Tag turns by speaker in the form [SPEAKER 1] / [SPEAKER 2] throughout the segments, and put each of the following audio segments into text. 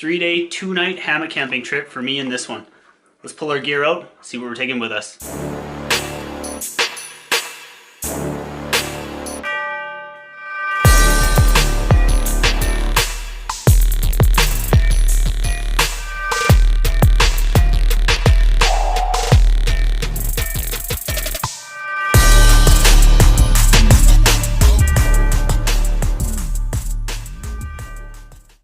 [SPEAKER 1] 3-day, 2-night hammock camping trip for me and this one. Let's pull our gear out, see what we're taking with us.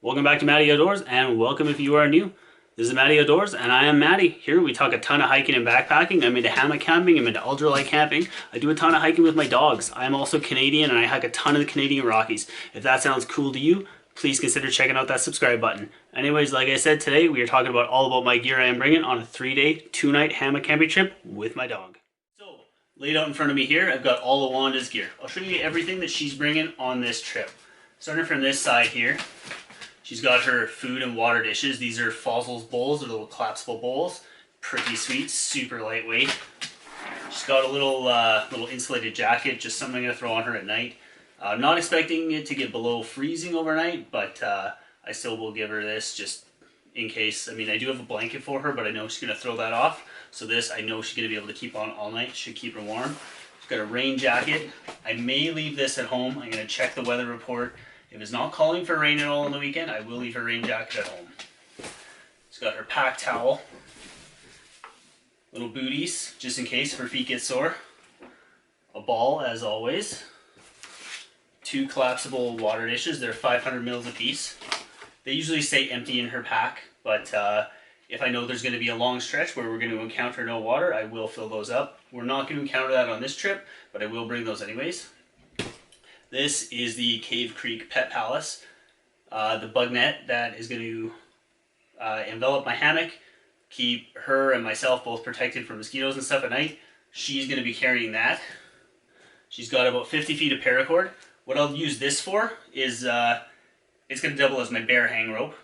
[SPEAKER 1] Welcome back to Matty Outdoors, and welcome if you are new. This is Matty Outdoors, and I am Matty. Here we talk a ton of hiking and backpacking. I'm into hammock camping, I'm into ultralight camping. I do a ton of hiking with my dogs. I am also Canadian, and I hike a ton of the Canadian Rockies. If that sounds cool to you, please consider checking out that subscribe button. Anyways, like I said, today we are talking about all about my gear I am bringing on a 3-day, 2-night hammock camping trip with my dog. So, laid out in front of me here, I've got all of Wanda's gear. I'll show you everything that she's bringing on this trip. Starting from this side here. She's got her food and water dishes. These are Fossil's bowls, they're little collapsible bowls. Pretty sweet, super lightweight. She's got a little insulated jacket, just something I'm gonna throw on her at night. I'm not expecting it to get below freezing overnight, but I still will give her this just in case. I mean, I do have a blanket for her, but I know she's gonna throw that off. So this, I know she's gonna be able to keep on all night. Should keep her warm. She's got a rain jacket. I may leave this at home. I'm gonna check the weather report. If it's not calling for rain at all on the weekend, I will leave her rain jacket at home. She's got her pack towel, little booties, just in case her feet get sore, a ball as always, 2 collapsible water dishes, they're 500 mils a piece. They usually stay empty in her pack, but if I know there's going to be a long stretch where we're going to encounter no water, I will fill those up. We're not going to encounter that on this trip, but I will bring those anyways. This is the Cave Creek Pet Palace, the bug net that is going to envelop my hammock, keep her and myself both protected from mosquitoes and stuff at night. She's going to be carrying that. She's got about 50 feet of paracord. What I'll use this for is, it's going to double as my bear hang rope,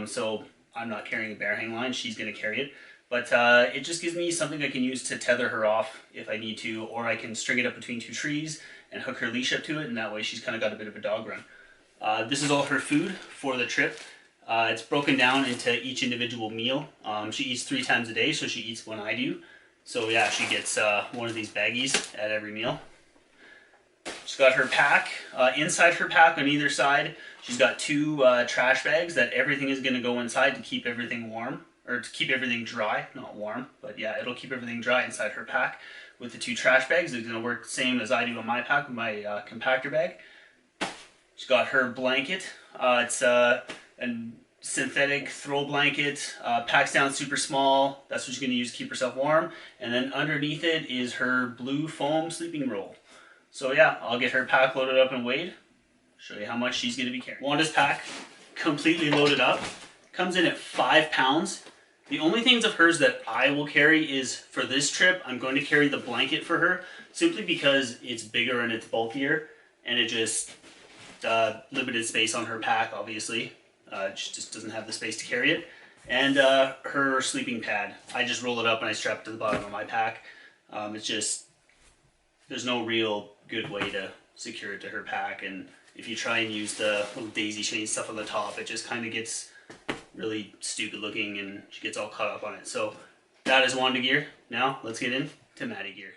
[SPEAKER 1] so I'm not carrying a bear hang line, she's going to carry it. But it just gives me something I can use to tether her off if I need to, or I can string it up between 2 trees and hook her leash up to it, and that way she's kind of got a bit of a dog run. This is all her food for the trip. It's broken down into each individual meal. She eats 3 times a day, so she eats when I do. So yeah, she gets one of these baggies at every meal. She's got her pack. Inside her pack on either side, she's got 2 trash bags that everything is going to go inside to keep everything warm. Or to keep everything dry, not warm, but yeah, it'll keep everything dry inside her pack. With the 2 trash bags, it's going to work the same as I do on my pack with my compactor bag. She's got her blanket. It's a synthetic throw blanket, packs down super small. That's what she's going to use to keep herself warm. And then underneath it is her blue foam sleeping roll. So yeah, I'll get her pack loaded up and weighed. Show you how much she's going to be carrying. Wanda's pack, completely loaded up. Comes in at 5 pounds. The only things of hers that I will carry is, for this trip, I'm going to carry the blanket for her, simply because it's bigger and it's bulkier, and it just, limited space on her pack, obviously. She just doesn't have the space to carry it. And her sleeping pad. I just roll it up and I strap it to the bottom of my pack. It's just, there's no real good way to secure it to her pack, and if you try and use the little daisy chain stuff on the top, it just kind of gets really stupid looking and she gets all caught up on it. So that is Wanda gear. Now let's get into Matty gear.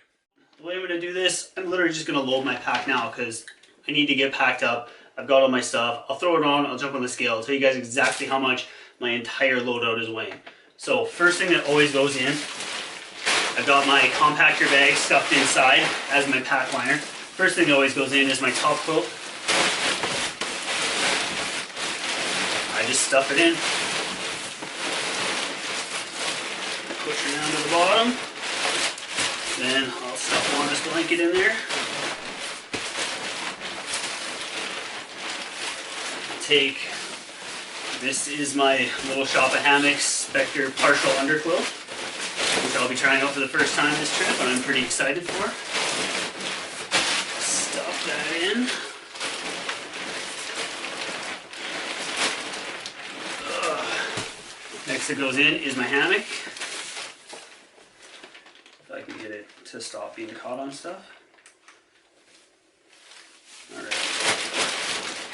[SPEAKER 1] The way I'm going to do this, I'm literally just going to load my pack now because I need to get packed up. I've got all my stuff. I'll throw it on, I'll jump on the scale, I'll tell you guys exactly how much my entire loadout is weighing. So first thing that always goes in, I've got my compactor bag stuffed inside as my pack liner. First thing that always goes in is my top quilt. I just stuff it in. Push her down to the bottom. Then I'll stuff Wanda's blanket in there. This is my little Shop of Hammocks Spectre partial underquilt, which I'll be trying out for the first time this trip, and I'm pretty excited for. Stuff that in. Next that goes in is my hammock. If I can get it to stop being caught on stuff. Alright.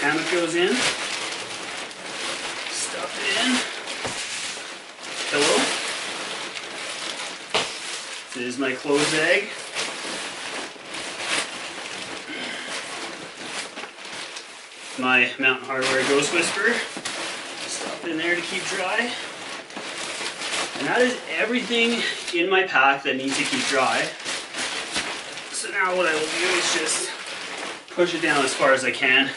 [SPEAKER 1] Hammock goes in. Stuff in. Pillow. This is my clothes bag. My Mountain Hardwear Ghost Whisperer. Stuff in there to keep dry. And that is everything in my pack that needs to keep dry. So now what I will do is just push it down as far as I can. And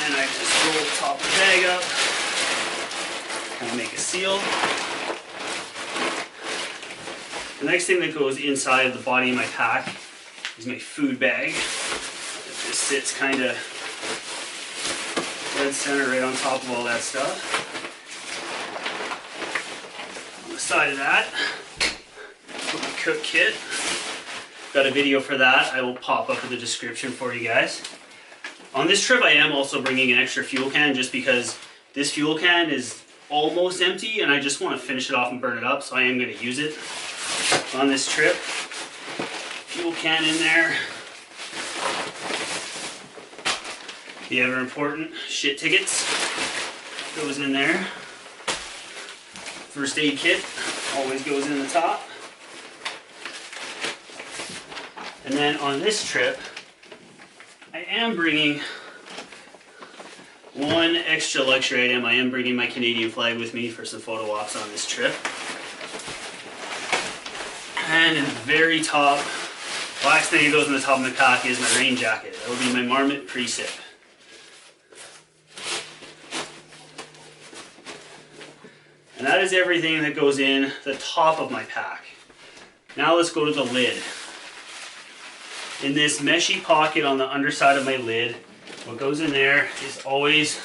[SPEAKER 1] then I just roll the top of the bag up. Kind of make a seal. The next thing that goes inside the body of my pack is my food bag. It just sits kind of dead center right on top of all that stuff. On the side of that, put my cook kit. Got a video for that. I will pop up in the description for you guys. On this trip, I am also bringing an extra fuel can just because this fuel can is almost empty and I just want to finish it off and burn it up, so I am going to use it on this trip. Fuel can in there. The ever important shit tickets goes in there. First aid kit always goes in the top. And then on this trip, I am bringing one extra luxury item. I am bringing my Canadian flag with me for some photo ops on this trip. And in the very top, last thing that goes in the top of my pack is my rain jacket. That will be my Marmot Precip. And that is everything that goes in the top of my pack. Now let's go to the lid. In this meshy pocket on the underside of my lid, what goes in there is always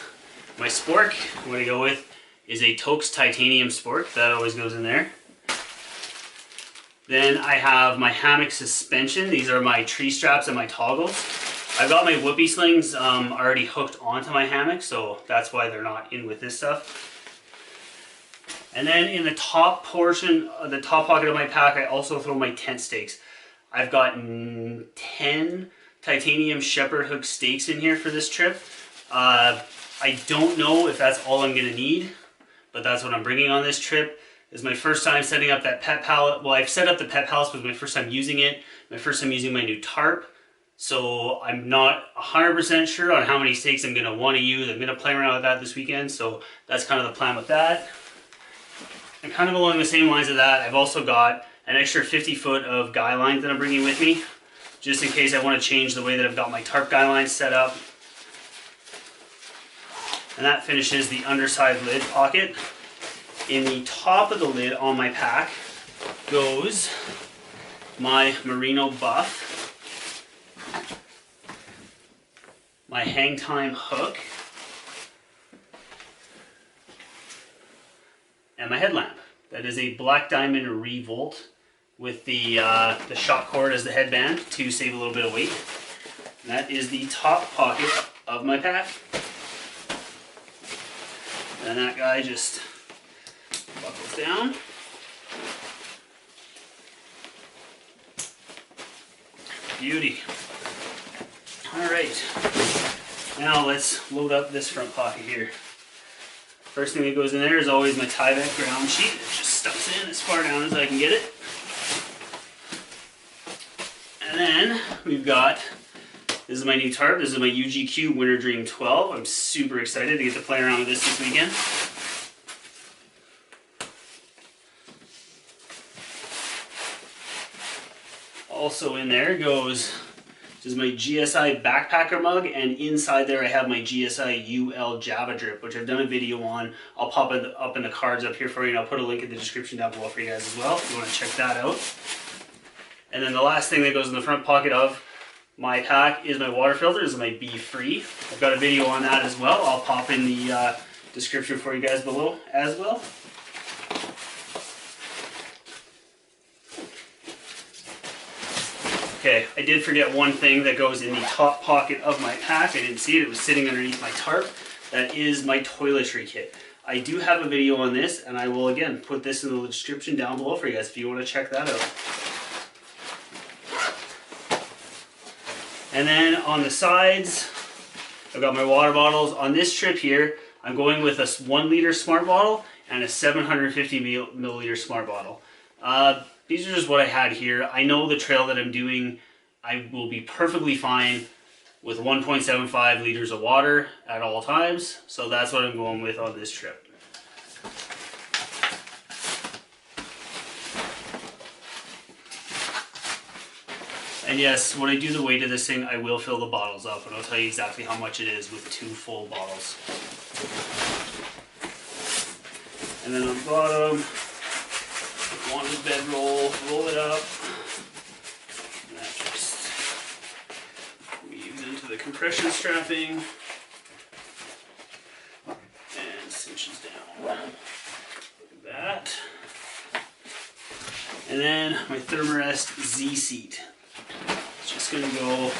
[SPEAKER 1] my spork. What I go with is a Toaks titanium spork. That always goes in there. Then I have my hammock suspension. These are my tree straps and my toggles. I've got my whoopee slings already hooked onto my hammock, so that's why they're not in with this stuff. And then in the top portion, the top pocket of my pack, I also throw my tent stakes. I've got 10 titanium shepherd hook stakes in here for this trip. I don't know if that's all I'm gonna need, but that's what I'm bringing on this trip. It's my first time setting up that pet pallet. Well, I've set up the pet palace, but it was my first time using it. My first time using my new tarp. So I'm not 100% sure on how many stakes I'm gonna wanna use. I'm gonna play around with that this weekend, so that's kind of the plan with that. And kind of along the same lines of that, I've also got an extra 50 foot of guy lines that I'm bringing with me, just in case I want to change the way that I've got my tarp guy lines set up. And that finishes the underside lid pocket. In the top of the lid on my pack goes my Merino buff, my hang time hook, and my headlamp. That is a Black Diamond Revolt with the shock cord as the headband to save a little bit of weight. And that is the top pocket of my pack. And that guy just buckles down. Beauty. Alright, now let's load up this front pocket here. First thing that goes in there is always my Tyvek ground sheet. It just stuffs in as far down as I can get it. And then we've got, this is my new tarp. This is my UGQ Winter Dream 12. I'm super excited to get to play around with this weekend. Also in there goes, this is my GSI backpacker mug, and inside there I have my GSI UL Java drip, which I've done a video on. I'll pop it up in the cards up here for you, and I'll put a link in the description down below for you guys as well, if you want to check that out. And then the last thing that goes in the front pocket of my pack is my water filter. This is my Be Free. I've got a video on that as well. I'll pop in the description for you guys below as well. Okay, I did forget one thing that goes in the top pocket of my pack. I didn't see it. It was sitting underneath my tarp. That is my toiletry kit. I do have a video on this, and I will again put this in the description down below for you guys if you want to check that out. And then on the sides, I've got my water bottles. On this trip here, I'm going with a 1 liter smart bottle and a 750 milliliter smart bottle. These are just what I had here. I know the trail that I'm doing, I will be perfectly fine with 1.75 liters of water at all times. So that's what I'm going with on this trip. And yes, when I do the weight of this thing, I will fill the bottles up, and I'll tell you exactly how much it is with 2 full bottles. And then on the bottom, one bedroll, roll it up, and that just weaves into the compression strapping and cinches down. Look at that. And then my Thermarest Z seat. It's going to go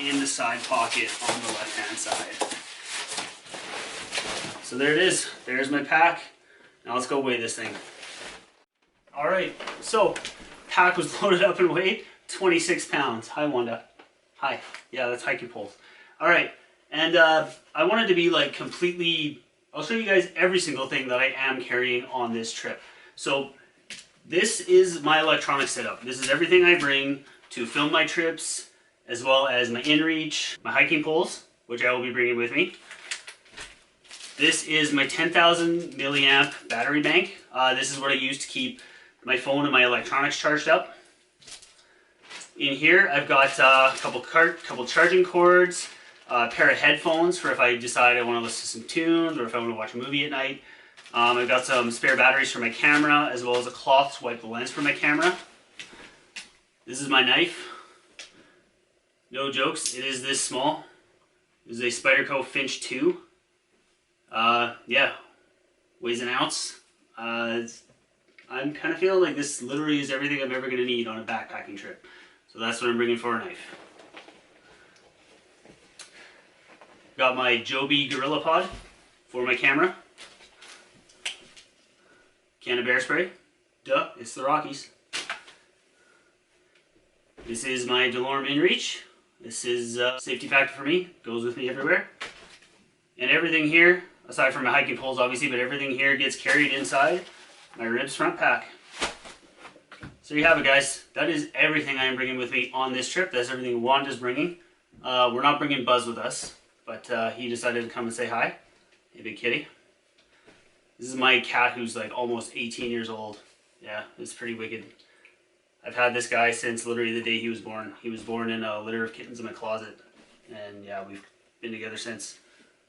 [SPEAKER 1] in the side pocket on the left hand side. So there it is. There's my pack. Now let's go weigh this thing. Alright, so pack was loaded up and weighed 26 pounds. Hi Wanda. Hi. Yeah, that's hiking poles. Alright, and I wanted to be like completely, I'll show you guys every single thing that I am carrying on this trip. So this is my electronic setup. This is everything I bring to film my trips, as well as my InReach, my hiking poles, which I will be bringing with me. This is my 10,000 milliamp battery bank. This is what I use to keep my phone and my electronics charged up. In here, I've got a couple charging cords, a pair of headphones for if I decide I want to listen to some tunes or if I want to watch a movie at night. I've got some spare batteries for my camera, as well as a cloth to wipe the lens for my camera. This is my knife. No jokes, it is this small. This is a Spyderco Finch 2. Yeah, weighs an ounce. I'm kind of feeling like this literally is everything I'm ever going to need on a backpacking trip. So that's what I'm bringing for a knife. Got my Joby GorillaPod for my camera. Can of bear spray. Duh, it's the Rockies. This is my DeLorme InReach. This is safety factor for me. Goes with me everywhere. And everything here, aside from my hiking poles obviously, but everything here gets carried inside my Ribs front pack. So you have it, guys. That is everything I am bringing with me on this trip. That's everything Wanda's bringing. We're not bringing Buzz with us, but he decided to come and say hi. Hey, big kitty. This is my cat who's like almost 18 years old. Yeah, it's pretty wicked. I've had this guy since literally the day he was born. He was born in a litter of kittens in my closet. And yeah, we've been together since.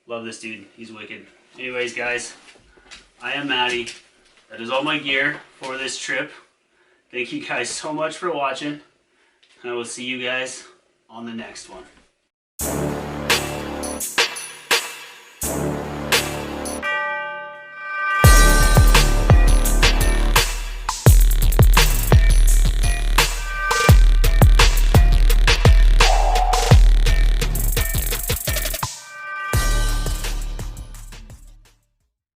[SPEAKER 1] Love this dude. He's wicked. Anyways, guys, I am Maddie. That is all my gear for this trip. Thank you guys so much for watching. And I will see you guys on the next one.